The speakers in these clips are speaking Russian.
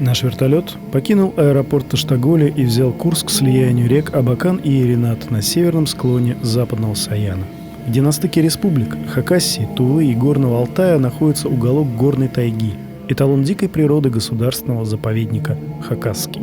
Наш вертолет покинул аэропорт Таштаголя и взял курс к слиянию рек Абакан и Еринат на северном склоне западного Саяна, где на стыке республик Хакассии, Тувы и Горного Алтая находится уголок горной тайги, эталон дикой природы государственного заповедника Хакасский.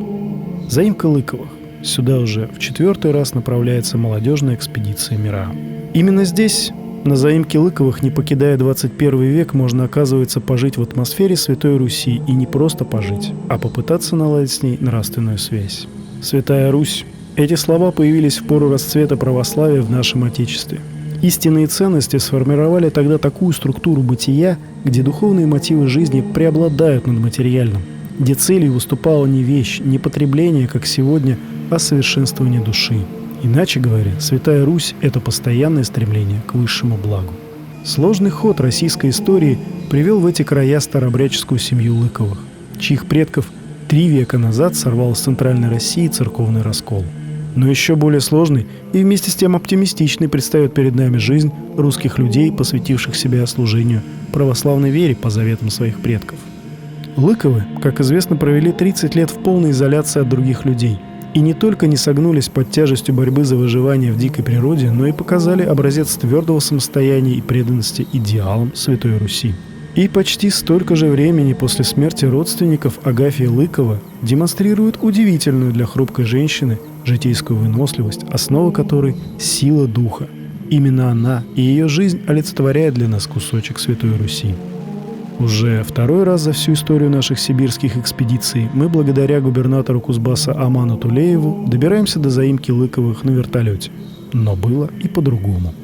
Заимка Лыковых. Сюда уже в 4-й раз направляется молодежная экспедиция МИРА. Именно здесь, на заимке Лыковых, не покидая 21 век, можно, оказывается, пожить в атмосфере Святой Руси, и не просто пожить, а попытаться наладить с ней нравственную связь. Святая Русь. Эти слова появились в пору расцвета православия в нашем Отечестве. Истинные ценности сформировали тогда такую структуру бытия, где духовные мотивы жизни преобладают над материальным, где целью выступала не вещь, не потребление, как сегодня, а совершенствование души. Иначе говоря, Святая Русь – это постоянное стремление к высшему благу. Сложный ход российской истории привел в эти края старообрядческую семью Лыковых, чьих предков 3 века назад сорвал с Центральной России церковный раскол. Но еще более сложный и вместе с тем оптимистичный предстает перед нами жизнь русских людей, посвятивших себя служению православной вере по заветам своих предков. Лыковы, как известно, провели 30 лет в полной изоляции от других людей. И не только не согнулись под тяжестью борьбы за выживание в дикой природе, но и показали образец твердого самостояния и преданности идеалам Святой Руси. И почти столько же времени после смерти родственников Агафья Лыкова демонстрирует удивительную для хрупкой женщины житейскую выносливость, основа которой – сила духа. Именно она и ее жизнь олицетворяет для нас кусочек Святой Руси. Уже 2-й раз за всю историю наших сибирских экспедиций мы, благодаря губернатору Кузбасса Аману Тулееву, добираемся до заимки Лыковых на вертолете. Но было и по-другому.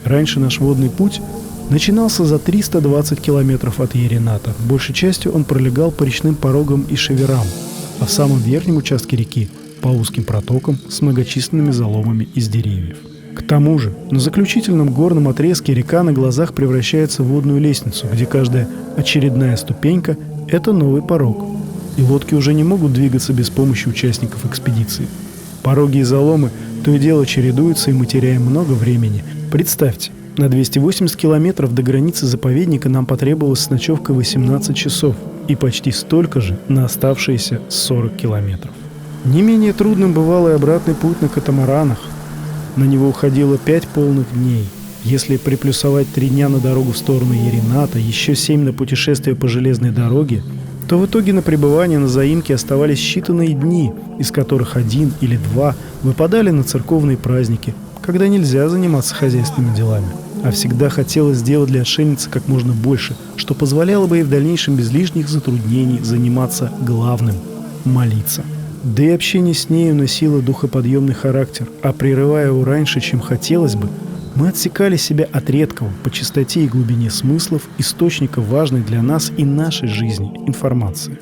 Раньше наш водный путь начинался за 320 километров от Ерината. Большей частью он пролегал по речным порогам и шеверам, а в самом верхнем участке реки – по узким протокам с многочисленными заломами из деревьев. К тому же, на заключительном горном отрезке река на глазах превращается в водную лестницу, где каждая очередная ступенька – это новый порог. И лодки уже не могут двигаться без помощи участников экспедиции. Пороги и заломы то и дело чередуются, и мы теряем много времени. Представьте, на 280 километров до границы заповедника нам потребовалось с ночевкой 18 часов и почти столько же на оставшиеся 40 километров. Не менее трудным бывал и обратный путь на катамаранах. На него уходило 5 полных дней. Если приплюсовать 3 дня на дорогу в сторону Ерината, еще 7 на путешествие по железной дороге, то в итоге на пребывание на заимке оставались считанные дни, из которых 1 или 2 выпадали на церковные праздники, когда нельзя заниматься хозяйственными делами. А всегда хотелось сделать для отшельницы как можно больше, что позволяло бы ей в дальнейшем без лишних затруднений заниматься главным – молиться. Да и общение с нею носило духоподъемный характер, а прерывая его раньше, чем хотелось бы, мы отсекали себя от редкого по чистоте и глубине смыслов источника важной для нас и нашей жизни информации.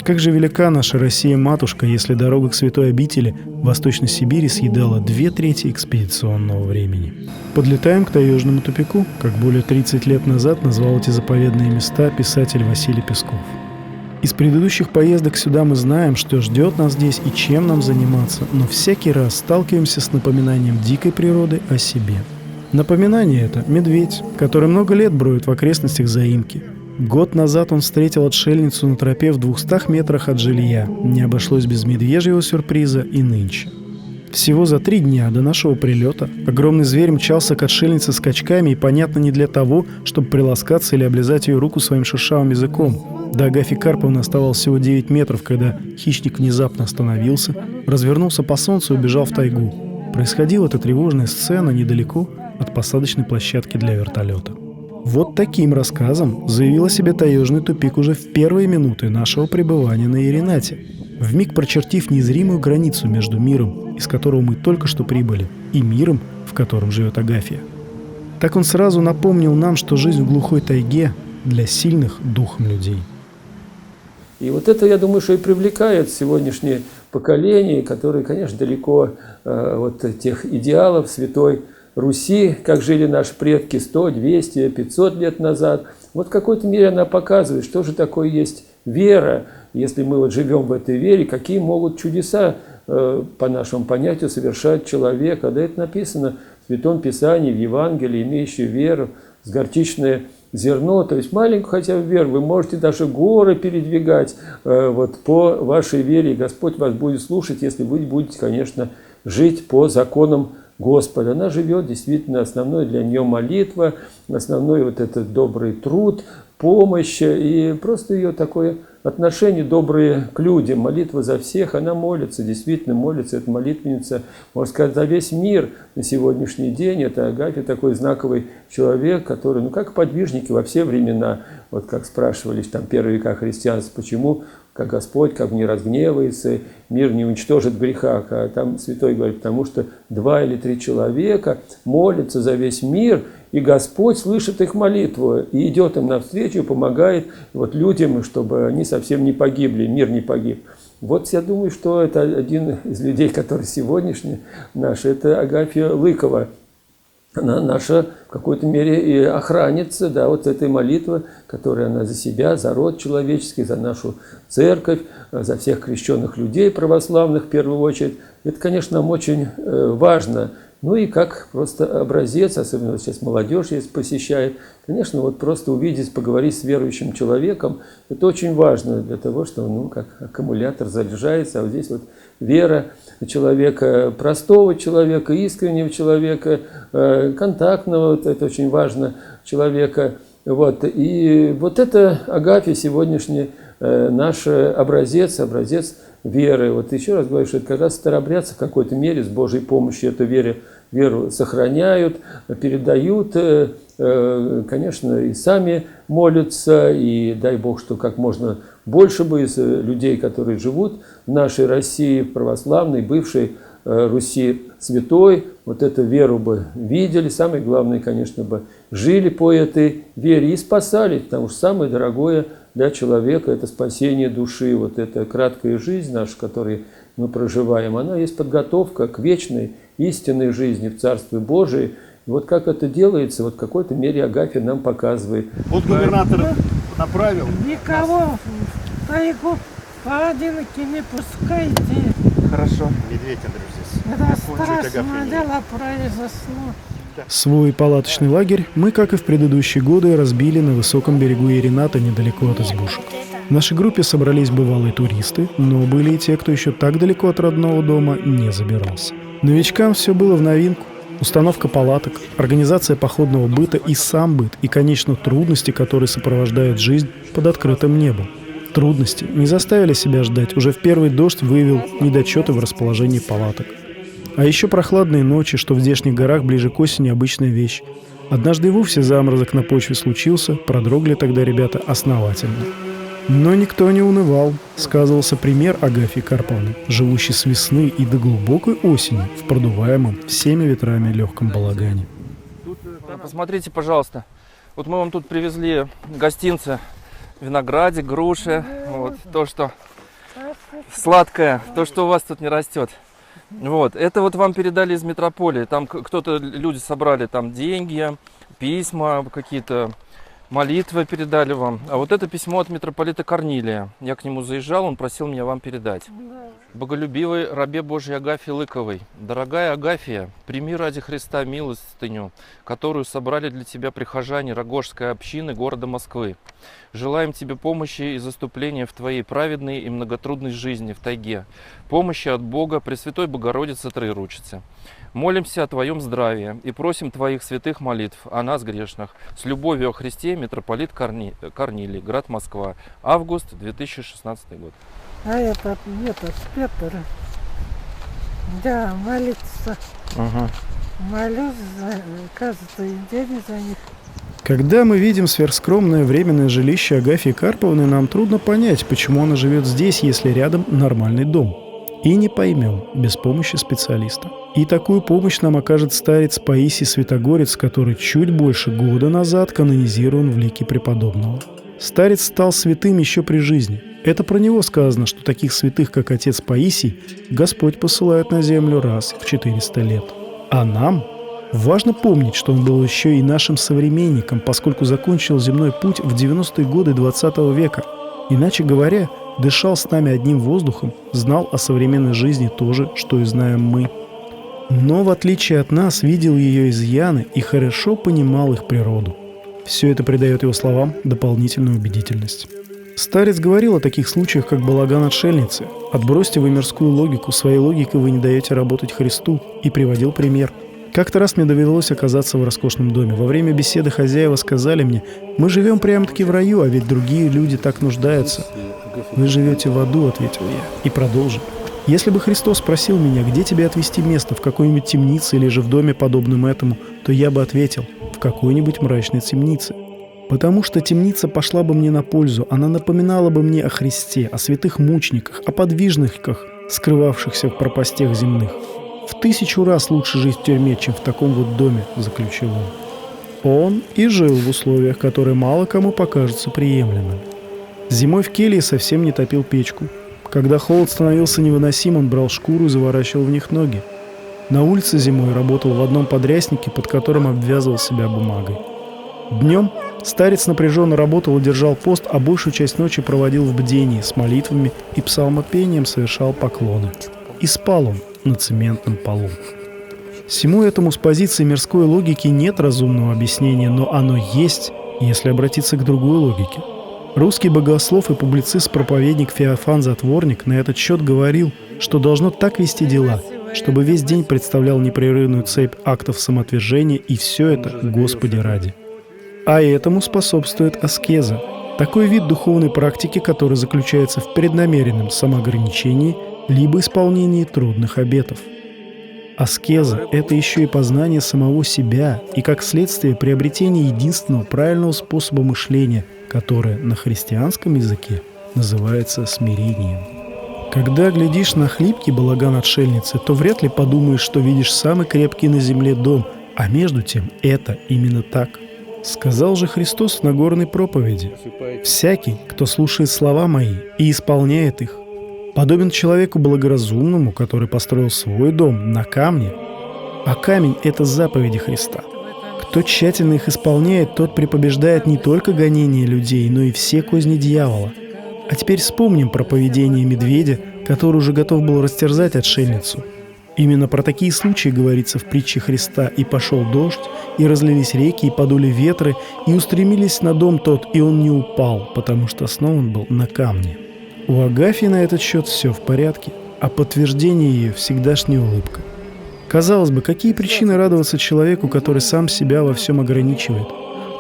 Как же велика наша Россия-матушка, если дорога к святой обители в Восточной Сибири съедала 2/3 экспедиционного времени. Подлетаем к таежному тупику, как более 30 лет назад назвал эти заповедные места писатель Василий Песков. Из предыдущих поездок сюда мы знаем, что ждет нас здесь и чем нам заниматься, но всякий раз сталкиваемся с напоминанием дикой природы о себе. Напоминание это – медведь, который много лет броет в окрестностях заимки. Год назад он встретил отшельницу на тропе в 200 метрах от жилья. Не обошлось без медвежьего сюрприза и нынче. Всего за 3 дня до нашего прилета огромный зверь мчался к отшельнице скачками, и, понятно, не для того, чтобы приласкаться или облизать ее руку своим шершавым языком. До Агафьи Карповны оставалось всего 9 метров, когда хищник внезапно остановился, развернулся по солнцу и убежал в тайгу. Происходила эта тревожная сцена недалеко от посадочной площадки для вертолета. Вот таким рассказом заявил о себе таежный тупик уже в первые минуты нашего пребывания на Еринате, вмиг прочертив незримую границу между миром, из которого мы только что прибыли, и миром, в котором живет Агафья. Так он сразу напомнил нам, что жизнь в глухой тайге для сильных духом людей. И вот это, я думаю, что и привлекает сегодняшнее поколение, которые, конечно, далеко от тех идеалов Святой Руси, как жили наши предки 100, 200, 500 лет назад. Вот в какой-то мере она показывает, что же такое есть вера, если мы вот живем в этой вере, какие могут чудеса, по нашему понятию, совершать человек. Да это написано в Святом Писании, в Евангелии, имеющий веру, с горчичное зерно, то есть маленькую хотя бы веру. Вы можете даже горы передвигать вот по вашей вере, и Господь вас будет слушать, если вы будете, конечно, жить по законам Господа. Она живет, действительно, основной для нее молитва, основной вот этот добрый труд, помощь, и просто ее такое отношение добрые к людям, молитва за всех, она молится, действительно молится, это молитвенница, можно сказать, за весь мир на сегодняшний день. Это Агафья, такой знаковый человек, который, ну, как подвижники во все времена, вот как спрашивались там в первые века христианства, почему, как Господь, как не разгневается, мир не уничтожит греха, а там святой говорит, потому что 2 или 3 человека молятся за весь мир, и Господь слышит их молитву и идет им навстречу, и помогает вот людям, чтобы они совсем не погибли, мир не погиб. Вот я думаю, что это один из людей, который сегодняшний наш, это Агафья Лыкова. Она наша в какой-то мере и охранница, да, вот этой молитвы, которую она за себя, за род человеческий, за нашу церковь, за всех крещенных людей православных в первую очередь. Это, конечно, нам очень важно. Ну и как просто образец, особенно сейчас молодежь есть посещает, конечно, вот просто увидеть, поговорить с верующим человеком, это очень важно для того, что, ну, как аккумулятор заряжается, а вот здесь вот вера человека, простого человека, искреннего человека, контактного, вот это очень важно, человека. Вот. И вот это Агафья сегодняшний наш образец веры. Вот еще раз говорю, что это как раз старообрядцы в какой-то мере с Божьей помощью эту веру сохраняют, передают, конечно, и сами молятся, и дай Бог, что как можно больше бы из людей, которые живут в нашей России, православной, бывшей Руси святой, вот эту веру бы видели, самое главное, конечно, бы жили по этой вере и спасали, потому что самое дорогое для человека – это спасение души, вот эта краткая жизнь наша, которую мы проживаем, она есть подготовка к вечной истинной жизни в Царстве Божием. И вот как это делается, вот в какой-то мере Агафья нам показывает. Вот губернатор направил. Никого в тайгу поодиночке не пускайте. Хорошо. Медведь, Андрей, здесь. Это страшное дело произошло. Свой палаточный лагерь мы, как и в предыдущие годы, разбили на высоком берегу Ирината, недалеко от избушек. В нашей группе собрались бывалые туристы, но были и те, кто еще так далеко от родного дома не забирался. Новичкам все было в новинку. Установка палаток, организация походного быта и сам быт, и, конечно, трудности, которые сопровождают жизнь под открытым небом. Трудности не заставили себя ждать. Уже в первый дождь выявил недочеты в расположении палаток. А еще прохладные ночи, что в здешних горах ближе к осени обычная вещь. Однажды и вовсе заморозок на почве случился, продрогли тогда ребята основательно. Но никто не унывал. Сказывался пример Агафьи Карповны, живущей с весны и до глубокой осени в продуваемом всеми ветрами легком балагане. Посмотрите, пожалуйста. Вот мы вам тут привезли гостинцы, виноградик, груши, вот, то, что сладкое, то, что у вас тут не растет. Вот, это вот вам передали из метрополии. Там кто-то, люди собрали там деньги, письма, какие-то молитвы передали вам. А вот это письмо от митрополита Корнилия. Я к нему заезжал, он просил меня вам передать. Боголюбивой рабе Божьей Агафье Лыковой. Дорогая Агафья, прими ради Христа милостыню, которую собрали для тебя прихожане Рогожской общины города Москвы. Желаем тебе помощи и заступления в твоей праведной и многотрудной жизни в тайге. Помощи от Бога, Пресвятой Богородицы Троеручицы. Молимся о твоем здравии и просим твоих святых молитв о нас грешных. С любовью о Христе, митрополит Корнилий, город Москва. Август 2016 год. А этот Петр, да, молится. Молюсь, каждый день за них. Когда мы видим сверхскромное временное жилище Агафьи Карповны, нам трудно понять, почему она живет здесь, если рядом нормальный дом. И не поймем без помощи специалиста. И такую помощь нам окажет старец Паисий Святогорец, который чуть больше года назад канонизирован в лике преподобного. Старец стал святым еще при жизни. Это про него сказано, что таких святых, как отец Паисий, Господь посылает на землю раз в 400 лет. А нам важно помнить, что он был еще и нашим современником, поскольку закончил земной путь в 90-е годы 20 века. Иначе говоря, дышал с нами одним воздухом, знал о современной жизни то же, что и знаем мы. Но, в отличие от нас, видел ее изъяны и хорошо понимал их природу. Все это придает его словам дополнительную убедительность. Старец говорил о таких случаях, как балаган отшельницы. «Отбросьте вы мирскую логику, своей логикой вы не даете работать Христу», и приводил пример. Как-то раз мне довелось оказаться в роскошном доме. Во время беседы хозяева сказали мне: «Мы живем прямо-таки в раю, а ведь другие люди так нуждаются». «Вы живете в аду», — ответил я, и продолжил. «Если бы Христос спросил меня, где тебе отвести место, в какой-нибудь темнице или же в доме, подобном этому, то я бы ответил: в какой-нибудь мрачной темнице. Потому что темница пошла бы мне на пользу, она напоминала бы мне о Христе, о святых мучениках, о подвижниках, скрывавшихся в пропастях земных. В 1000 раз лучше жить в тюрьме, чем в таком вот доме», — заключил он. Он и жил в условиях, которые мало кому покажутся приемлемыми. Зимой в келье совсем не топил печку. Когда холод становился невыносим, он брал шкуру и заворачивал в них ноги. На улице зимой работал в одном подряснике, под которым обвязывал себя бумагой. Днем старец напряженно работал и держал пост, а большую часть ночи проводил в бдении, с молитвами и псалмопением совершал поклоны. И спал он на цементном полу. Всему этому с позиции мирской логики нет разумного объяснения, но оно есть, если обратиться к другой логике. Русский богослов и публицист-проповедник Феофан Затворник на этот счет говорил, что должно так вести дела, чтобы весь день представлял непрерывную цепь актов самоотвержения, и все это Господи ради. А этому способствует аскеза, такой вид духовной практики, который заключается в преднамеренном самоограничении либо исполнении трудных обетов. Аскеза – это еще и познание самого себя и, как следствие, приобретение единственного правильного способа мышления, которое на христианском языке называется смирением. Когда глядишь на хлипкий балаган отшельницы, то вряд ли подумаешь, что видишь самый крепкий на земле дом, а между тем это именно так. Сказал же Христос в Нагорной проповеди: «Всякий, кто слушает слова мои и исполняет их, подобен человеку благоразумному, который построил свой дом на камне». А камень — это заповеди Христа. Кто тщательно их исполняет, тот препобеждает не только гонения людей, но и все козни дьявола. А теперь вспомним про поведение медведя, который уже готов был растерзать отшельницу. Именно про такие случаи говорится в притче Христа: «И пошел дождь, и разлились реки, и подули ветры, и устремились на дом тот, и он не упал, потому что основан был на камне». У Агафьи на этот счет все в порядке, а подтверждение ее всегдашняя улыбка. Казалось бы, какие причины радоваться человеку, который сам себя во всем ограничивает?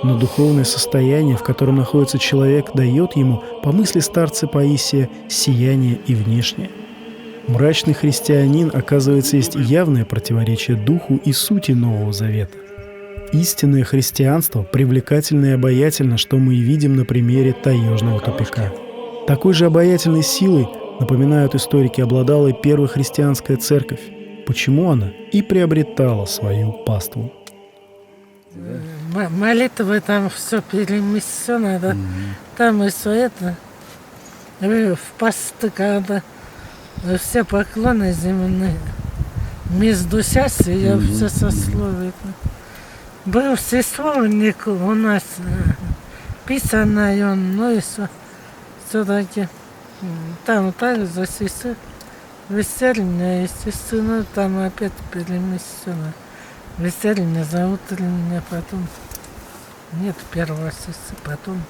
Но духовное состояние, в котором находится человек, дает ему, по мысли старца Паисия, сияние и внешнее. Мрачный христианин, оказывается, есть явное противоречие духу и сути Нового Завета. Истинное христианство привлекательно и обаятельно, что мы и видим на примере таежного тупика. Такой же обаятельной силой, напоминают историки, обладала и первая христианская церковь. Почему она и приобретала свою паству. Молитвы там все перемещено, да? Там и все это. В посты, когда все поклоны земные. Между счастьем я все сословие. Был сестровник у нас писанный он, но и все-таки там также сестры. Весельная, естественно, там опять перемещено. Весельная за утреннее, потом нет первого сессии, потом.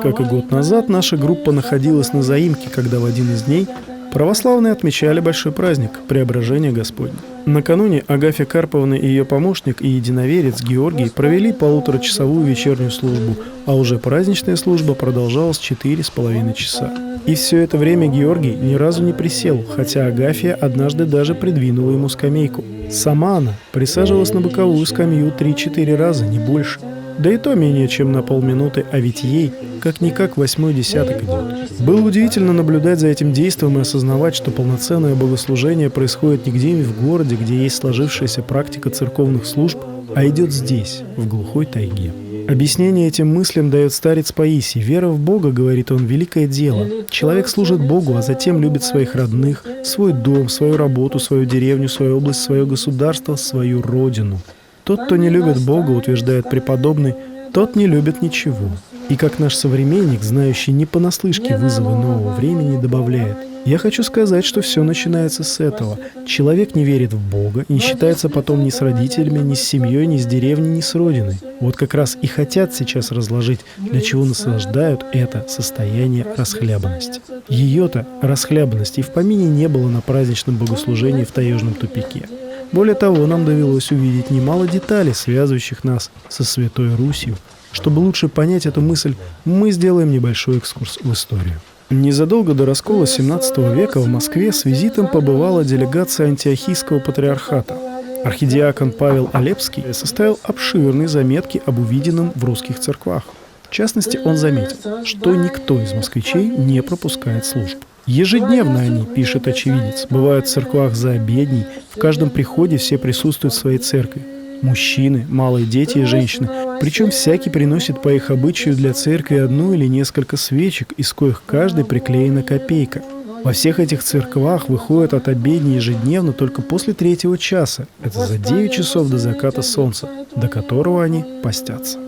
Как и год назад, наша группа находилась на заимке, когда в один из дней православные отмечали большой праздник – Преображение Господне. Накануне Агафья Карповна и ее помощник и единоверец Георгий провели 1,5-часовую вечернюю службу, а уже праздничная служба продолжалась 4,5 часа. И все это время Георгий ни разу не присел, хотя Агафья однажды даже придвинула ему скамейку. Сама она присаживалась на боковую скамью 3-4 раза, не больше. Да и то менее чем на полминуты, а ведь ей как-никак 8-й десяток идет. Было удивительно наблюдать за этим действием и осознавать, что полноценное богослужение происходит не где-нибудь в городе, где есть сложившаяся практика церковных служб, а идет здесь, в глухой тайге. Объяснение этим мыслям дает старец Паисий. «Вера в Бога, — говорит он, — великое дело. Человек служит Богу, а затем любит своих родных, свой дом, свою работу, свою деревню, свою область, свое государство, свою родину. Тот, кто не любит Бога, — утверждает преподобный, — тот не любит ничего». И как наш современник, знающий не понаслышке вызовы нового времени, добавляет: Я хочу сказать, что все начинается с этого. Человек не верит в Бога, не считается потом ни с родителями, ни с семьей, ни с деревней, ни с родиной. Вот как раз и хотят сейчас разложить, для чего наслаждают это состояние расхлябанности. Ее-то, расхлябанности, и в помине не было на праздничном богослужении в Таежном тупике. Более того, нам довелось увидеть немало деталей, связывающих нас со Святой Русью. Чтобы лучше понять эту мысль, мы сделаем небольшой экскурс в историю. Незадолго до раскола 17 века в Москве с визитом побывала делегация антиохийского патриархата. Архидиакон Павел Алепский составил обширные заметки об увиденном в русских церквах. В частности, он заметил, что никто из москвичей не пропускает служб. Ежедневно они, пишет очевидец, бывают в церквах за обедней, в каждом приходе все присутствуют в своей церкви. Мужчины, малые дети и женщины. Причем всякий приносит по их обычаю для церкви одну или несколько свечек, из коих каждой приклеена копейка. Во всех этих церквах выходят от обедни ежедневно только после 3-го часа. Это за 9 часов до заката солнца, до которого они постятся.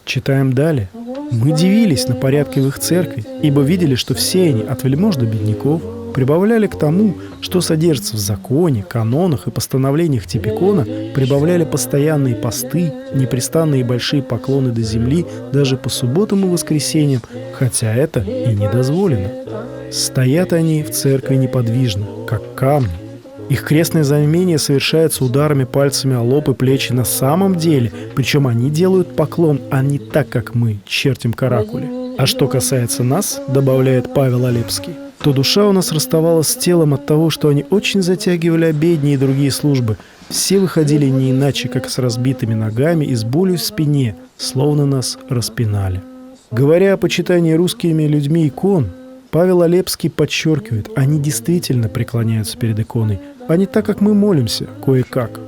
Читаем далее. Мы дивились на порядки в их церкви, ибо видели, что все они, от вельмож до бедняков, прибавляли к тому, что содержится в законе, канонах и постановлениях Типикона, прибавляли постоянные посты, непрестанные большие поклоны до земли даже по субботам и воскресеньям, хотя это и не дозволено. Стоят они в церкви неподвижно, как камни. Их крестное знамение совершается ударами пальцами о лоб и плечи на самом деле, причем они делают поклон, а не так, как мы, чертим каракули. А что касается нас, добавляет Павел Алепский, то душа у нас расставалась с телом от того, что они очень затягивали обедни и другие службы. Все выходили не иначе, как с разбитыми ногами и с болью в спине, словно нас распинали. Говоря о почитании русскими людьми икон, Павел Алепский подчеркивает, они действительно преклоняются перед иконой, а не так, как мы молимся, кое-как.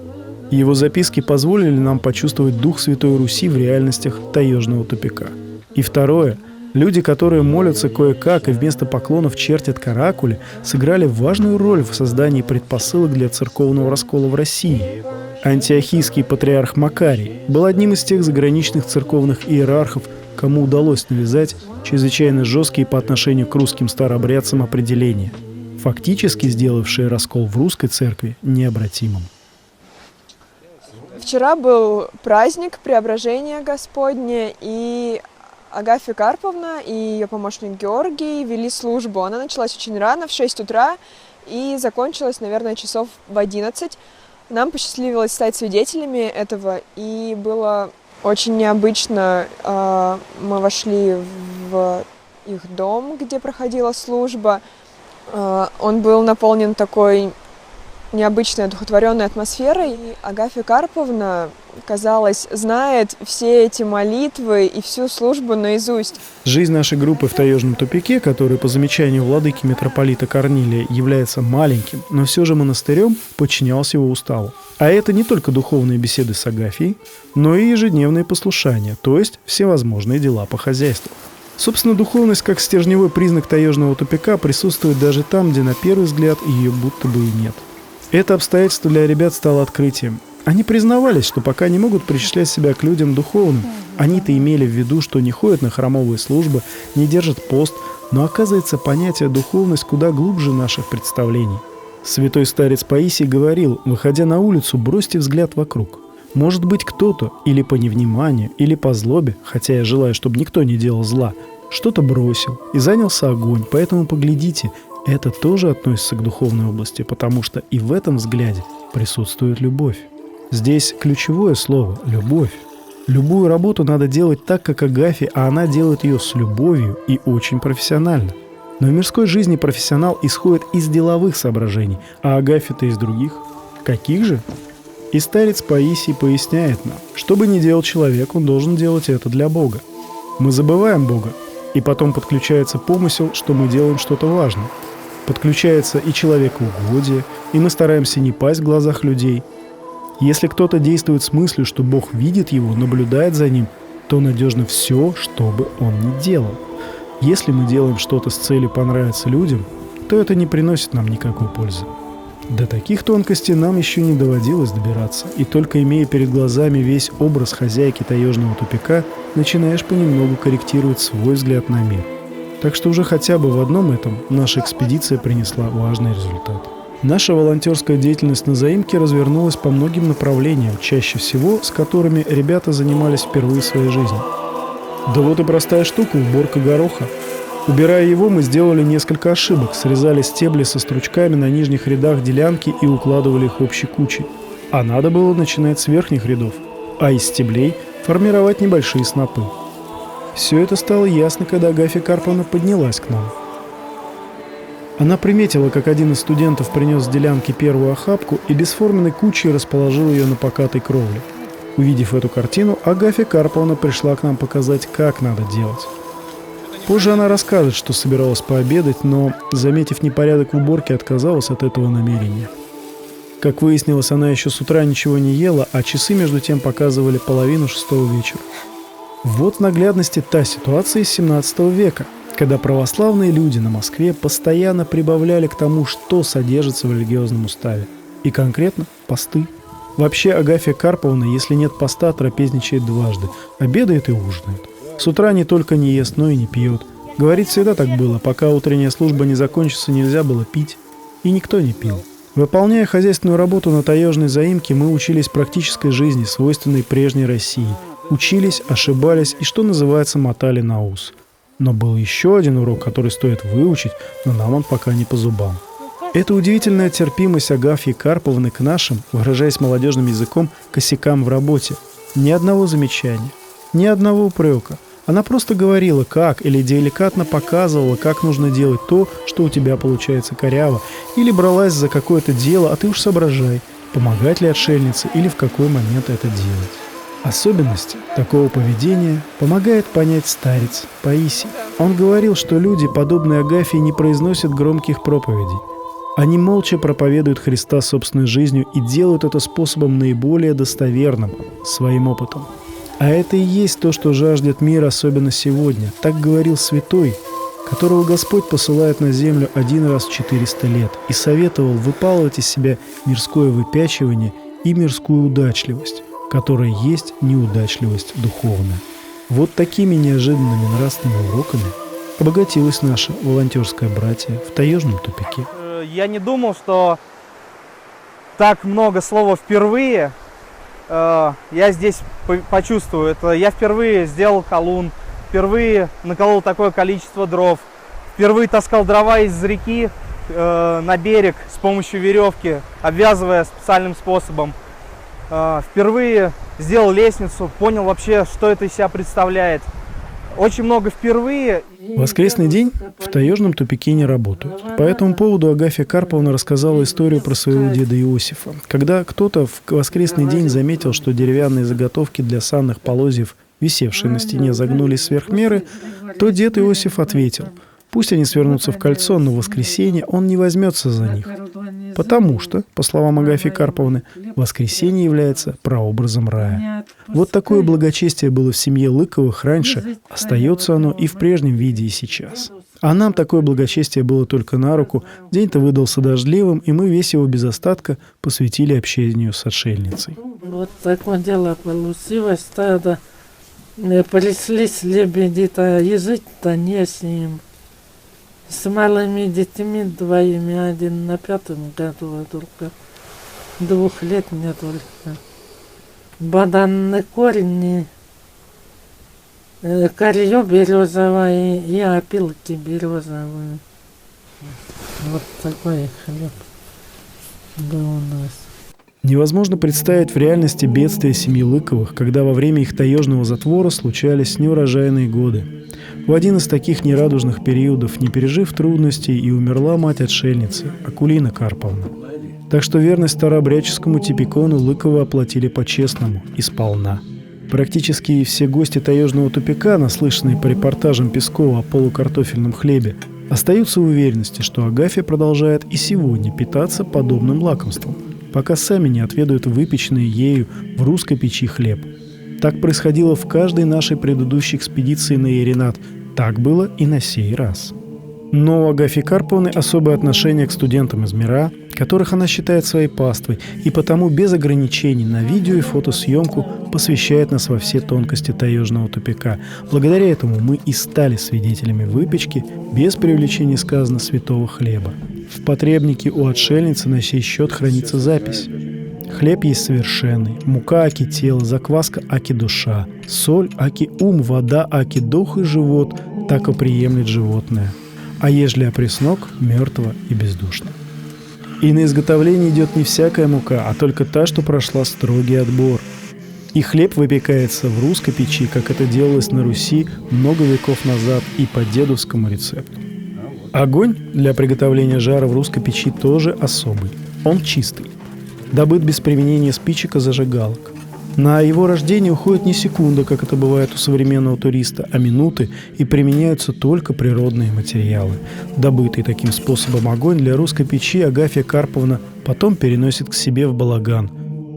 Его записки позволили нам почувствовать дух Святой Руси в реальностях Таежного тупика. И второе. Люди, которые молятся кое-как и вместо поклонов чертят каракули, сыграли важную роль в создании предпосылок для церковного раскола в России. Антиохийский патриарх Макарий был одним из тех заграничных церковных иерархов, кому удалось навязать чрезвычайно жесткие по отношению к русским старообрядцам определения, фактически сделавшие раскол в русской церкви необратимым. Вчера был праздник Преображения Господне, и Агафья Карповна и ее помощник Георгий вели службу. Она началась очень рано, в 6 утра, и закончилась, наверное, часов в 11. Нам посчастливилось стать свидетелями этого, и было очень необычно. Мы вошли в их дом, где проходила служба. Он был наполнен такой необычной, одухотворенной атмосферой. И Агафья Карповна, казалось, знает все эти молитвы и всю службу наизусть. Жизнь нашей группы в Таежном тупике, который по замечанию владыки митрополита Корнилия является маленьким, но все же монастырем, подчинялся его уставу. А это не только духовные беседы с Агафьей, но и ежедневные послушания, то есть всевозможные дела по хозяйству. Собственно, духовность как стержневой признак Таежного тупика присутствует даже там, где на первый взгляд ее будто бы и нет. Это обстоятельство для ребят стало открытием. Они признавались, что пока не могут причислять себя к людям духовным. Они-то имели в виду, что не ходят на храмовые службы, не держат пост, но оказывается понятие духовность куда глубже наших представлений. Святой старец Паисий говорил, выходя на улицу, бросьте взгляд вокруг. Может быть, кто-то или по невниманию, или по злобе, хотя я желаю, чтобы никто не делал зла, что-то бросил и занялся огонь, поэтому поглядите, это тоже относится к духовной области, потому что и в этом взгляде присутствует любовь. Здесь ключевое слово – любовь. Любую работу надо делать так, как Агафья, а она делает ее с любовью и очень профессионально. Но в мирской жизни профессионал исходит из деловых соображений, а Агафья-то из других. Каких же? И старец Паисий поясняет нам, что бы ни делал человек, он должен делать это для Бога. Мы забываем Бога, и потом подключается помысел, что мы делаем что-то важное. Подключается и человекоугодие, и мы стараемся не пасть в глазах людей. Если кто-то действует с мыслью, что Бог видит его, наблюдает за ним, то надежно все, что бы он ни делал. Если мы делаем что-то с целью понравиться людям, то это не приносит нам никакой пользы. До таких тонкостей нам еще не доводилось добираться, и только имея перед глазами весь образ хозяйки Таежного тупика, начинаешь понемногу корректировать свой взгляд на мир. Так что уже хотя бы в одном этом наша экспедиция принесла важный результат. Наша волонтерская деятельность на заимке развернулась по многим направлениям, чаще всего с которыми ребята занимались впервые в своей жизни. Да вот и простая штука – уборка гороха. Убирая его, мы сделали несколько ошибок, срезали стебли со стручками на нижних рядах делянки и укладывали их общей кучей. А надо было начинать с верхних рядов, а из стеблей формировать небольшие снопы. Все это стало ясно, когда Агафья Карповна поднялась к нам. Она приметила, как один из студентов принес с делянки первую охапку и бесформенной кучей расположил ее на покатой кровле. Увидев эту картину, Агафья Карповна пришла к нам показать, как надо делать. Позже она расскажет, что собиралась пообедать, но, заметив непорядок в уборке, отказалась от этого намерения. Как выяснилось, она еще с утра ничего не ела, а часы между тем показывали 5:30 вечера. Вот в наглядности та ситуация из 17 века, когда православные люди на Москве постоянно прибавляли к тому, что содержится в религиозном уставе. И конкретно посты. Вообще Агафья Карповна, если нет поста, трапезничает дважды. Обедает и ужинает. С утра не только не ест, но и не пьет. Говорит, всегда так было. Пока утренняя служба не закончится, нельзя было пить. И никто не пил. Выполняя хозяйственную работу на таежной заимке, мы учились практической жизни, свойственной прежней России. Учились, ошибались и, что называется, мотали на ус. Но был еще один урок, который стоит выучить, но нам он пока не по зубам. Это удивительная терпимость Агафьи Карповны к нашим, выражаясь молодежным языком, косякам в работе. Ни одного замечания, ни одного упрека. Она просто говорила, как, или деликатно показывала, как нужно делать то, что у тебя получается коряво, или бралась за какое-то дело, а ты уж соображай, помогать ли отшельнице или в какой момент это делать. Особенности такого поведения помогает понять старец Паисий. Он говорил, что люди, подобные Агафье, не произносят громких проповедей. Они молча проповедуют Христа собственной жизнью и делают это способом наиболее достоверным, своим опытом. А это и есть то, что жаждет мир, особенно сегодня. Так говорил святой, которого Господь посылает на землю 1 раз в 400 лет, и советовал выпалывать из себя мирское выпячивание и мирскую удачливость, которая есть неудачливость духовная. Вот такими неожиданными нравственными уроками обогатилось наше волонтерское братье в таежном тупике. Я не думал, что так много слова «впервые» я здесь почувствую. Это я впервые сделал колун, впервые наколол такое количество дров, впервые таскал дрова из реки на берег с помощью веревки, обвязывая специальным способом. Впервые сделал лестницу, понял вообще, что это из себя представляет. Очень много впервые. Воскресный день в таежном тупике не работают. По этому поводу Агафья Карповна рассказала историю про своего деда Иосифа. Когда кто-то в воскресный день заметил, что деревянные заготовки для санных полозьев, висевшие на стене, загнулись сверх меры, то дед Иосиф ответил: пусть они свернутся в кольцо, но в воскресенье он не возьмется за них. Потому что, по словам Агафьи Карповны, воскресенье является прообразом рая. Вот такое благочестие было в семье Лыковых раньше, остается оно и в прежнем виде и сейчас. А нам такое благочестие было только на руку, день-то выдался дождливым, и мы весь его без остатка посвятили общению с отшельницей. Вот такое дело получилось, тогда плеслись лебеди-то, язык-то не с ним. С малыми детьми двоими, один на 5-м году, а только 2 лет мне только. Бананные корни, корье березовое и опилки березовые. Вот такой хлеб был у нас. Невозможно представить в реальности бедствия семьи Лыковых, когда во время их таежного затвора случались неурожайные годы. В один из таких нерадужных периодов, не пережив трудностей, и умерла мать отшельницы, Акулина Карповна. Так что верность старообрядческому типикону Лыковы оплатили по-честному и сполна. Практически все гости таежного тупика, наслышанные по репортажам Пескова о полукартофельном хлебе, остаются в уверенности, что Агафья продолжает и сегодня питаться подобным лакомством, пока сами не отведают выпеченный ею в русской печи хлеб. Так происходило в каждой нашей предыдущей экспедиции на Еринат. Так было и на сей раз. Но у Агафьи Карповны особое отношение к студентам из МИРА, которых она считает своей паствой, и потому без ограничений на видео и фотосъемку посвящает нас во все тонкости таежного тупика. Благодаря этому мы и стали свидетелями выпечки, без преувеличения сказано, святого хлеба. В потребнике у отшельницы на сей счет хранится запись. Хлеб есть совершенный, мука аки тело, закваска аки душа, соль аки ум, вода аки дух и живот, так и приемлет животное. А ежели опреснок, мертво и бездушно. И на изготовление идет не всякая мука, а только та, что прошла строгий отбор. И хлеб выпекается в русской печи, как это делалось на Руси много веков назад и по дедовскому рецепту. Огонь для приготовления жара в русской печи тоже особый. Он чистый, добыт без применения спичек и зажигалок. На его рождение уходит не секунда, как это бывает у современного туриста, а минуты, и применяются только природные материалы. Добытый таким способом огонь для русской печи Агафья Карповна потом переносит к себе в балаган.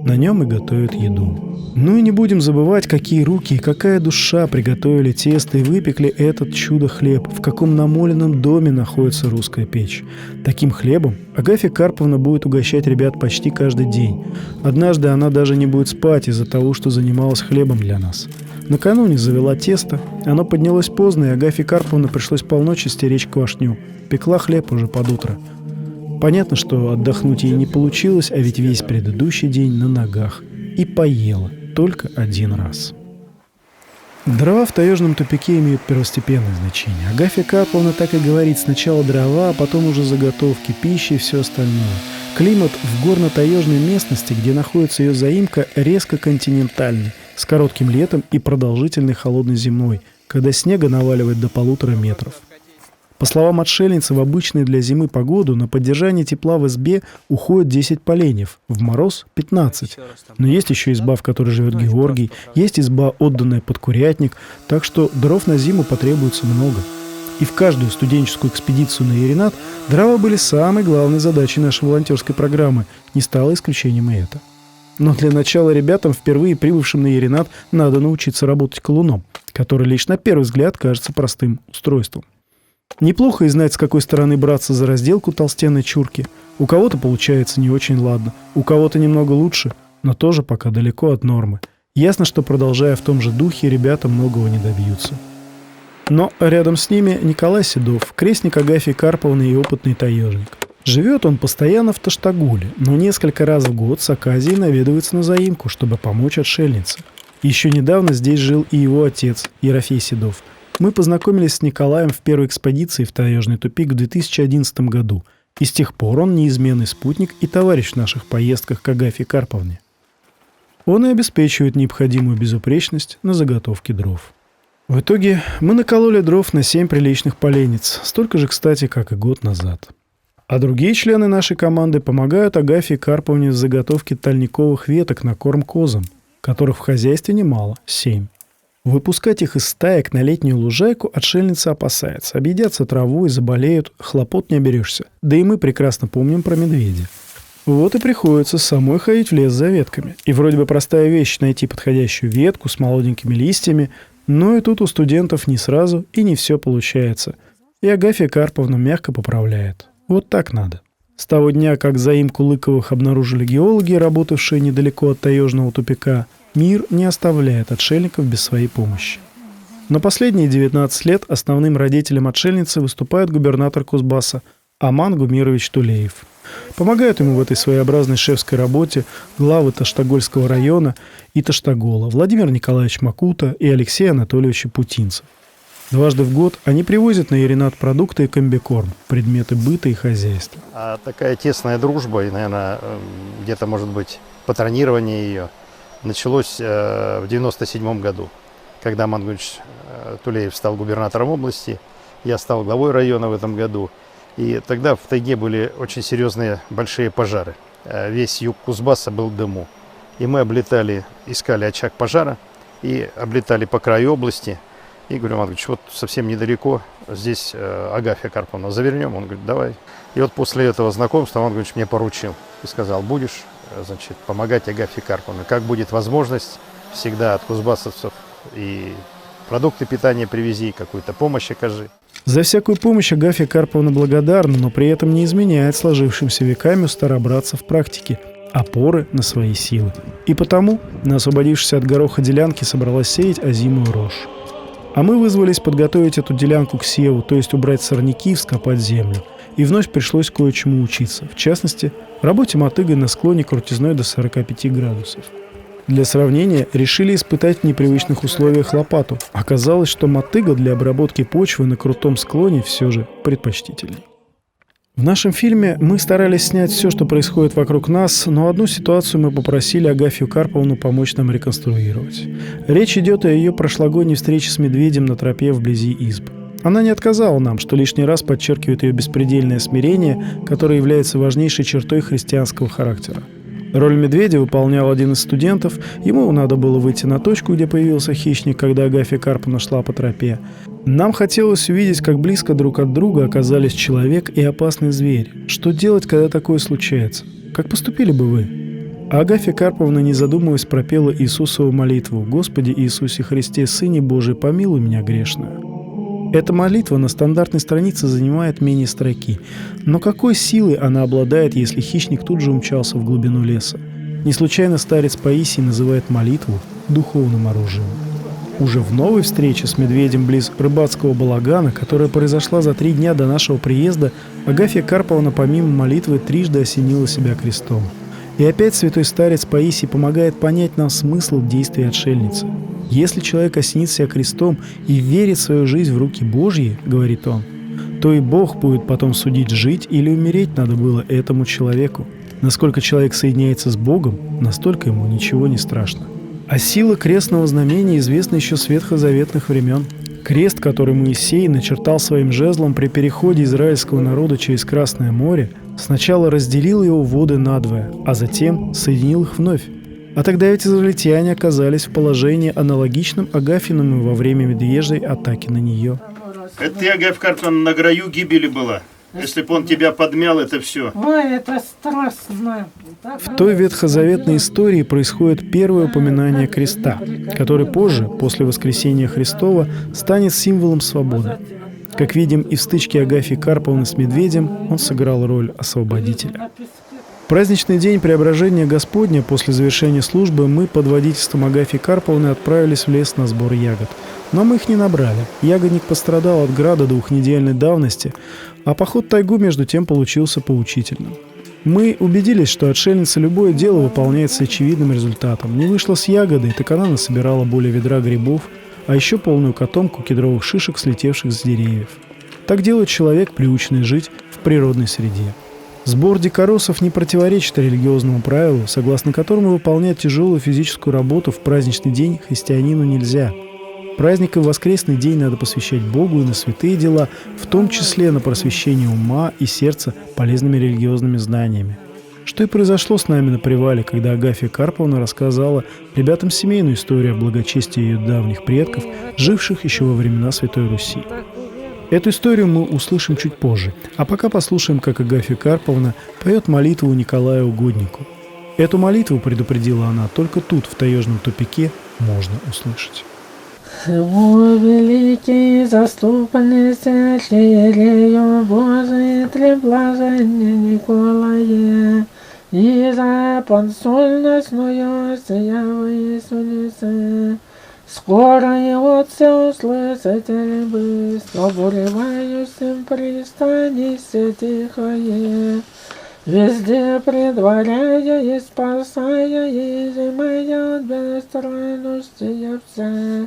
На нем и готовит еду. Ну и не будем забывать, какие руки и какая душа приготовили тесто и выпекли этот чудо-хлеб, в каком намоленном доме находится русская печь. Таким хлебом Агафья Карповна будет угощать ребят почти каждый день. Однажды она даже не будет спать из-за того, что занималась хлебом для нас. Накануне завела тесто, оно поднялось поздно, и Агафье Карповне пришлось полночи стеречь квашню. Пекла хлеб уже под утро. Понятно, что отдохнуть ей не получилось, а ведь весь предыдущий день на ногах. И поела только один раз. Дрова в таежном тупике имеют первостепенное значение. Агафья Карповна так и говорит: сначала дрова, а потом уже заготовки, пищи и все остальное. Климат в горно-таежной местности, где находится ее заимка, резко континентальный, с коротким летом и продолжительной холодной зимой, когда снега наваливает до 1,5 метров. По словам отшельницы, в обычную для зимы погоду на поддержание тепла в избе уходит 10 поленьев, в мороз 15. Но есть еще изба, в которой живет Георгий, есть изба, отданная под курятник, так что дров на зиму потребуется много. И в каждую студенческую экспедицию на Еринат дрова были самой главной задачей нашей волонтерской программы, не стало исключением и это. Но для начала ребятам, впервые прибывшим на Еринат, надо научиться работать колуном, который лишь на первый взгляд кажется простым устройством. Неплохо и знать, с какой стороны браться за разделку толстенной чурки. У кого-то получается не очень ладно, у кого-то немного лучше, но тоже пока далеко от нормы. Ясно, что, продолжая в том же духе, ребята многого не добьются. Но рядом с ними Николай Седов, крестник Агафьи Карповны и опытный таежник. Живет он постоянно в Таштагуле, но несколько раз в год с оказией наведывается на заимку, чтобы помочь отшельнице. Еще недавно здесь жил и его отец, Ерофей Седов. Мы познакомились с Николаем в первой экспедиции в таежный тупик в 2011 году, и с тех пор он неизменный спутник и товарищ в наших поездках к Агафье Карповне. Он и обеспечивает необходимую безупречность на заготовке дров. В итоге мы накололи дров на 7 приличных поленниц, столько же, кстати, как и год назад. А другие члены нашей команды помогают Агафье Карповне в заготовке тальниковых веток на корм козам, которых в хозяйстве немало – 7. Выпускать их из стаек на летнюю лужайку отшельница опасается. Объедятся травой, заболеют, хлопот не оберешься. Да и мы прекрасно помним про медведя. Вот и приходится самой ходить в лес за ветками. И вроде бы простая вещь — найти подходящую ветку с молоденькими листьями, но и тут у студентов не сразу и не все получается. И Агафья Карповна мягко поправляет. Вот так надо. С того дня, как заимку Лыковых обнаружили геологи, работавшие недалеко от таежного тупика, мир не оставляет отшельников без своей помощи. На последние 19 лет основным родителем отшельницы выступает губернатор Кузбасса Аман Гумирович Тулеев. Помогают ему в этой своеобразной шефской работе главы Таштагольского района и Таштагола Владимир Николаевич Макута и Алексей Анатольевич Путинцев. Дважды в год они привозят на Еринат продукты и комбикорм, предметы быта и хозяйства. А такая тесная дружба, и, наверное, где-то, может быть, патронирование ее началось в 1997 году, когда Аман Гумирович Тулеев стал губернатором области, я стал главой района в этом году. И тогда в тайге были очень серьезные большие пожары. Весь юг Кузбасса был в дыму. И мы облетали, искали очаг пожара и облетали по краю области. И говорю: Аман Гумирович, вот совсем недалеко, здесь Агафья Карповна, завернем? Он говорит: давай. И вот после этого знакомства Аман Гумирович мне поручил и сказал: будешь, значит, помогать Агафье Карповне. Как будет возможность, всегда от кузбассовцев и продукты питания привези, какую-то помощь окажи. За всякую помощь Агафья Карповна благодарна, но при этом не изменяет сложившимся веками старобраться в практике. опоры на свои силы. И потому, на освободившейся от гороха делянке собралась сеять озимую рожь. А мы вызвались подготовить эту делянку к севу, то есть убрать сорняки и вскопать землю. И вновь пришлось кое-чему учиться, в частности, работе мотыгой на склоне крутизной до 45 градусов. Для сравнения, решили испытать в непривычных условиях лопату. Оказалось, что мотыга для обработки почвы на крутом склоне все же предпочтительней. В нашем фильме мы старались снять все, что происходит вокруг нас, но одну ситуацию мы попросили Агафью Карповну помочь нам реконструировать. Речь идет о ее прошлогодней встрече с медведем на тропе вблизи изб. Она не отказала нам, что лишний раз подчеркивает ее беспредельное смирение, которое является важнейшей чертой христианского характера. Роль медведя выполнял один из студентов, ему надо было выйти на точку, где появился хищник, когда Агафья Карповна шла по тропе. Нам хотелось увидеть, как близко друг от друга оказались человек и опасный зверь. Что делать, когда такое случается? Как поступили бы вы? А Агафья Карповна, не задумываясь, пропела Иисусову молитву: «Господи Иисусе Христе, Сыне Божий, помилуй меня грешную». Эта молитва на стандартной странице занимает менее строки. Но какой силой она обладает, если хищник тут же умчался в глубину леса? Не случайно старец Паисий называет молитву духовным оружием. Уже в новой встрече с медведем близ рыбацкого балагана, которая произошла за 3 дня до нашего приезда, Агафья Карповна помимо молитвы трижды осенила себя крестом. И опять святой старец Паисий помогает понять нам смысл действий отшельницы. Если человек осенит себя крестом и верит в свою жизнь в руки Божьи, говорит он, то и Бог будет потом судить, жить или умереть надо было этому человеку. Насколько человек соединяется с Богом, настолько ему ничего не страшно. А сила крестного знамения известна еще с ветхозаветных времен. Крест, который Моисей начертал своим жезлом при переходе израильского народа через Красное море, сначала разделил его воды надвое, а затем соединил их вновь. А тогда ведь израильтяне оказались в положении аналогичном Агафьиному во время медвежьей атаки на нее. Это ты, Агафья Карповна, на краю гибели была. Если бы он тебя подмял, это все. Ой, это страшно. В той ветхозаветной истории происходит первое упоминание креста, который позже, после воскресения Христова, станет символом свободы. Как видим, и в стычке Агафьи Карповны с медведем он сыграл роль освободителя. В праздничный день Преображения Господня после завершения службы мы под водительством Агафьи Карповны отправились в лес на сбор ягод. Но мы их не набрали. Ягодник пострадал от града 2-недельной давности, а поход в тайгу между тем получился поучительным. Мы убедились, что отшельница любое дело выполняет с очевидным результатом. Не вышла с ягодой, так она насобирала более ведра грибов, а еще полную котомку кедровых шишек, слетевших с деревьев. Так делает человек, приученный жить в природной среде. Сбор дикоросов не противоречит религиозному правилу, согласно которому выполнять тяжелую физическую работу в праздничный день христианину нельзя. Праздник и воскресный день надо посвящать Богу и на святые дела, в том числе на просвещение ума и сердца полезными религиозными знаниями. Что и произошло с нами на привале, когда Агафья Карповна рассказала ребятам семейную историю о благочестии ее давних предков, живших еще во времена Святой Руси. Эту историю мы услышим чуть позже, а пока послушаем, как Агафья Карповна поет молитву Николаю Угоднику. Эту молитву, предупредила она, только тут, в таежном тупике, можно услышать. О, великий заступник, Сергию Божий, треблажение Николае, и за подсольностную сиявы Иисусе, скоро и Отце услышите быстро, буревающим пристанище тихое, везде предваряя и спасая, и изымая от бесстройности все,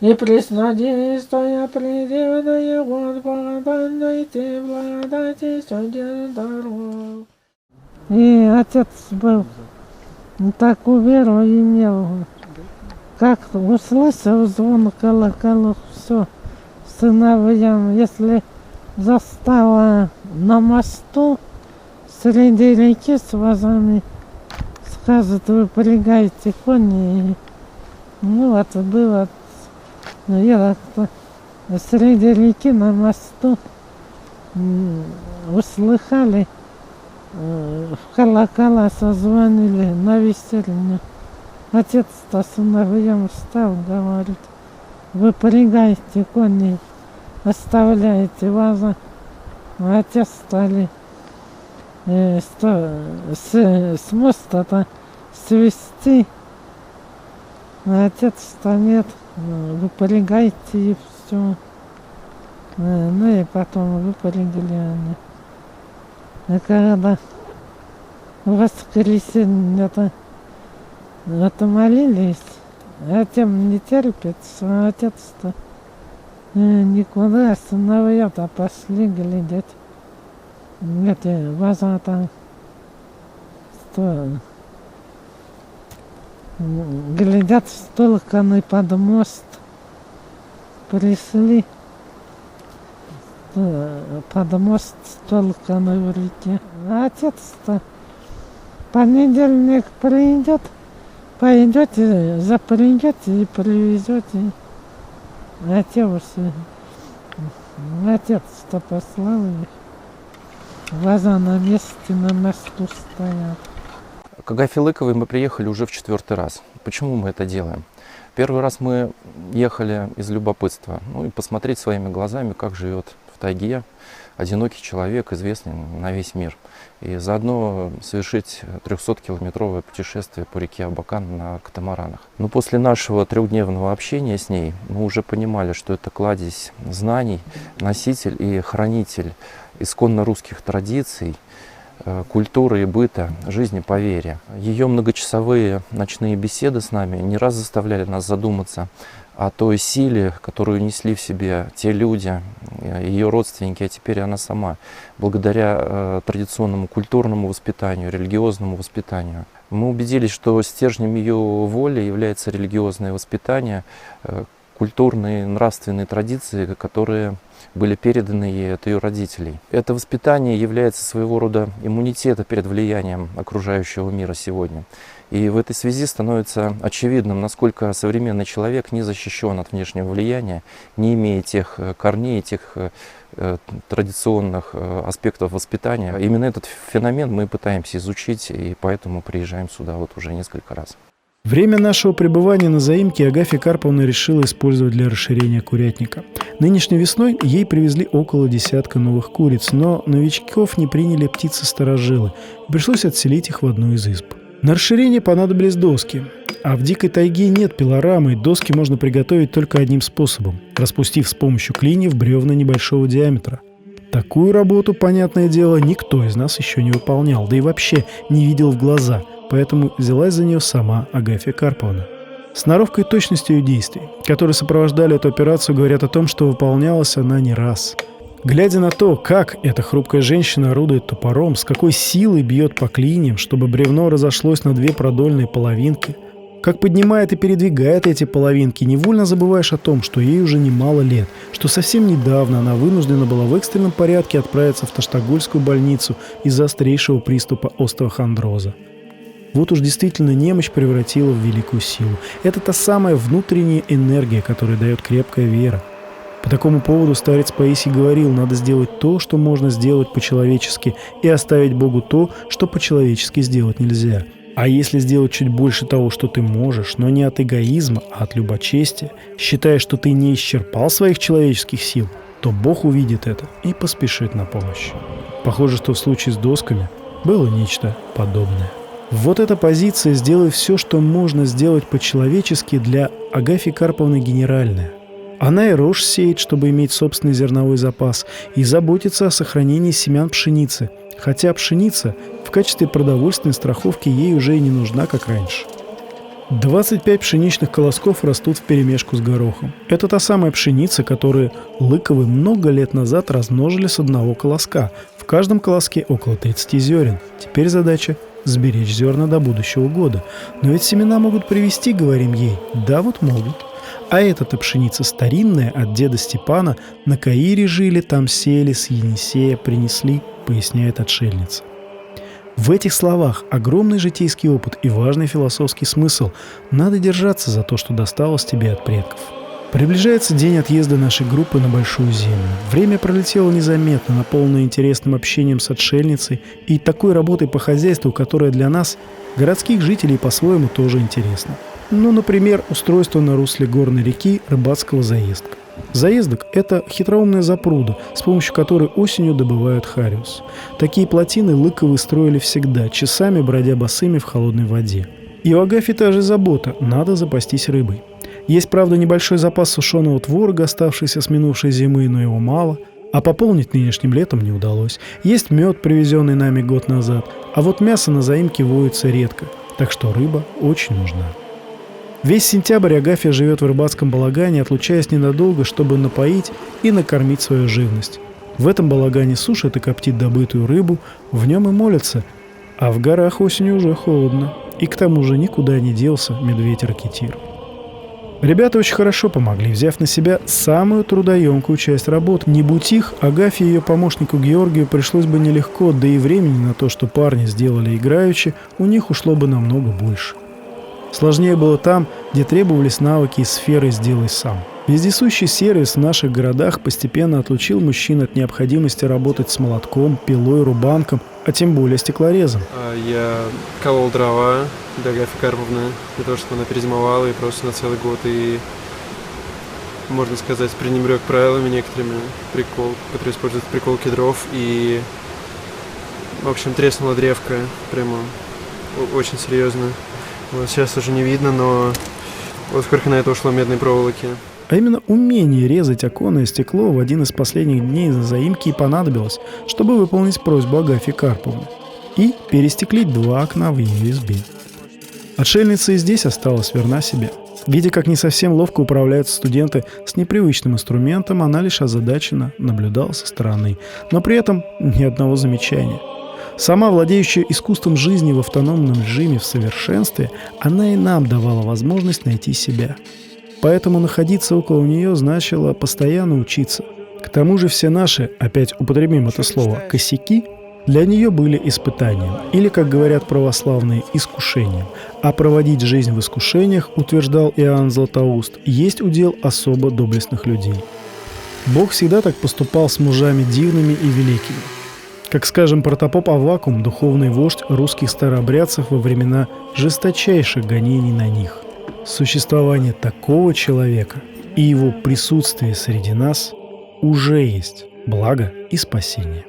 и преснодействуя предельная от Бога найти благодати суден даров. И отец был такую веру имел, как услышал звон колоколов, все сыновьям, если застала на мосту среди реки с вазами, скажет, вы полегайте кони. Ну вот было, я среди реки на мосту услыхали, в колокола созвонили на веселье. Отец-то сыновьям встал, говорит, вы полегайте коней, оставляете ваза. Отец стали с моста-то свести. А отец-то нет, выпрягайте и все. Ну и потом выпрягали они. А когда в воскресенье это молились, а тем не терпится, а отец-то никуда сыновья-то пошли глядеть. Эти глаза-то что глядят столько на под мост. Пришли под мост столько на реке. А отец-то понедельник придет, пойдете, запрягете и привезете. Отец-то послал их. Глаза на месте, на мосту стоят. К Агафье Лыковой мы приехали уже в 4-й раз. Почему мы это делаем? Первый раз мы ехали из любопытства, и посмотреть своими глазами, как живет в тайге одинокий человек, известный на весь мир. И заодно совершить 300-километровое путешествие по реке Абакан на катамаранах. Но после нашего 3-дневного общения с ней мы уже понимали, что это кладезь знаний, носитель и хранитель исконно русских традиций, культуры и быта, жизни по вере. Ее многочасовые ночные беседы с нами не раз заставляли нас задуматься о той силе, которую несли в себе те люди, ее родственники, а теперь она сама, благодаря традиционному культурному воспитанию, религиозному воспитанию. Мы убедились, что стержнем ее воли является религиозное воспитание, культурные, нравственные традиции, которые были переданы ей от ее родителей. Это воспитание является своего рода иммунитетом перед влиянием окружающего мира сегодня. И в этой связи становится очевидным, насколько современный человек не защищен от внешнего влияния, не имея тех корней, тех традиционных аспектов воспитания. Именно этот феномен мы пытаемся изучить, и поэтому приезжаем сюда вот уже несколько раз. Время нашего пребывания на заимке Агафья Карповна решила использовать для расширения курятника. Нынешней весной ей привезли около 10 новых куриц, но новичков не приняли птицы-старожилы. Пришлось отселить их в одну из изб. На расширение понадобились доски. А в дикой тайге нет пилорамы, и доски можно приготовить только одним способом – распустив с помощью клиньев бревна небольшого диаметра. Такую работу, понятное дело, никто из нас еще не выполнял, да и вообще не видел в глаза, поэтому взялась за нее сама Агафья Карповна. Сноровка и точность ее действий, которые сопровождали эту операцию, говорят о том, что выполнялась она не раз. Глядя на то, как эта хрупкая женщина орудует топором, с какой силой бьет по клиньям, чтобы бревно разошлось на 2 продольные половинки, как поднимает и передвигает эти половинки, невольно забываешь о том, что ей уже немало лет, что совсем недавно она вынуждена была в экстренном порядке отправиться в Таштагольскую больницу из-за острейшего приступа остеохондроза. Вот уж действительно немощь превратила в великую силу. Это та самая внутренняя энергия, которая дает крепкая вера. По такому поводу старец Паисий говорил: надо сделать то, что можно сделать по-человечески, и оставить Богу то, что по-человечески сделать нельзя. А если сделать чуть больше того, что ты можешь, но не от эгоизма, а от любочестия, считая, что ты не исчерпал своих человеческих сил, то Бог увидит это и поспешит на помощь. Похоже, что в случае с досками было нечто подобное. Вот эта позиция «сделай все, что можно сделать по-человечески» для Агафьи Карповны генеральная. Она и рожь сеет, чтобы иметь собственный зерновой запас, и заботится о сохранении семян пшеницы, хотя пшеница в качестве продовольственной страховки ей уже и не нужна, как раньше. 25 пшеничных колосков растут вперемешку с горохом. Это та самая пшеница, которую Лыковы много лет назад размножили с одного колоска. В каждом колоске около 30 зерен. Теперь задача – сберечь зерна до будущего года. Но ведь семена могут привести, говорим ей. Да, вот могут. А эта-то пшеница старинная, от деда Степана, на Каире жили, там сеяли, с Енисея принесли, поясняет отшельница. В этих словах огромный житейский опыт и важный философский смысл. Надо держаться за то, что досталось тебе от предков. Приближается день отъезда нашей группы на Большую Землю. Время пролетело незаметно, наполненное интересным общением с отшельницей и такой работой по хозяйству, которая для нас, городских жителей, по-своему тоже интересна. Ну, например, устройство на русле горной реки рыбацкого заездка. Заездок – это хитроумная запруда, с помощью которой осенью добывают хариус. Такие плотины лыковы строили всегда, часами бродя босыми в холодной воде. И у Агафьи та же забота – надо запастись рыбой. Есть, правда, небольшой запас сушеного творога, оставшийся с минувшей зимы, но его мало, а пополнить нынешним летом не удалось. Есть мед, привезенный нами год назад, а вот мясо на заимке водится редко, так что рыба очень нужна. Весь сентябрь Агафья живет в рыбацком балагане, отлучаясь ненадолго, чтобы напоить и накормить свою живность. В этом балагане сушат и коптит добытую рыбу, в нем и молятся, а в горах осенью уже холодно. И к тому же никуда не делся медведь-ракетир. Ребята очень хорошо помогли, взяв на себя самую трудоемкую часть работы. Не будь их, Агафье и ее помощнику Георгию пришлось бы нелегко, да и времени на то, что парни сделали играючи, у них ушло бы намного больше. Сложнее было там, где требовались навыки из сферы «сделай сам». Вездесущий сервис в наших городах постепенно отлучил мужчин от необходимости работать с молотком, пилой, рубанком, а тем более стеклорезом. Я колол дрова для Агафьи Карповны, для того, чтобы она перезимовала и просто на целый год, и, можно сказать, пренебрег правилами некоторыми, которые используют в приколке дров, и, в общем, треснула древко, прямо очень серьезно. Вот сейчас уже не видно, но вот сколько на это ушло медной проволоки. А именно умение резать оконное стекло в один из последних дней на заимке и понадобилось, чтобы выполнить просьбу Агафьи Карповны и перестеклить 2 окна в ее избе. Отшельница и здесь осталась верна себе. Видя, как не совсем ловко управляются студенты с непривычным инструментом, она лишь озадаченно наблюдала со стороны, но при этом ни одного замечания. Сама, владеющая искусством жизни в автономном режиме в совершенстве, она и нам давала возможность найти себя. Поэтому находиться около нее значило постоянно учиться. К тому же все наши, опять употребим это слово, косяки, для нее были испытанием, или, как говорят православные, искушением. А проводить жизнь в искушениях, утверждал Иоанн Златоуст, есть удел особо доблестных людей. Бог всегда так поступал с мужами дивными и великими. Как, скажем, протопоп Аввакум, духовный вождь русских старообрядцев во времена жесточайших гонений на них. Существование такого человека и его присутствие среди нас уже есть благо и спасение.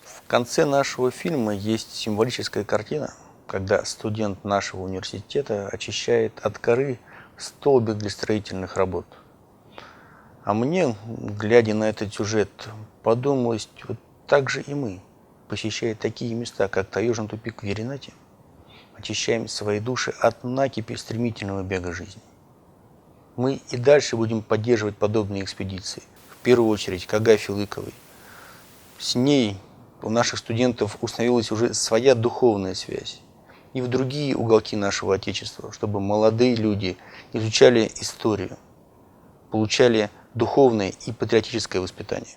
В конце нашего фильма есть символическая картина, когда студент нашего университета очищает от коры столбик для строительных работ. А мне, глядя на этот сюжет, подумалось, вот так же и мы, посещая такие места, как Таежный тупик в Еринате, очищаем свои души от накипи стремительного бега жизни. Мы и дальше будем поддерживать подобные экспедиции, в первую очередь к Агафье Лыковой. С ней у наших студентов установилась уже своя духовная связь. И в другие уголки нашего Отечества, чтобы молодые люди изучали историю, получали духовное и патриотическое воспитание.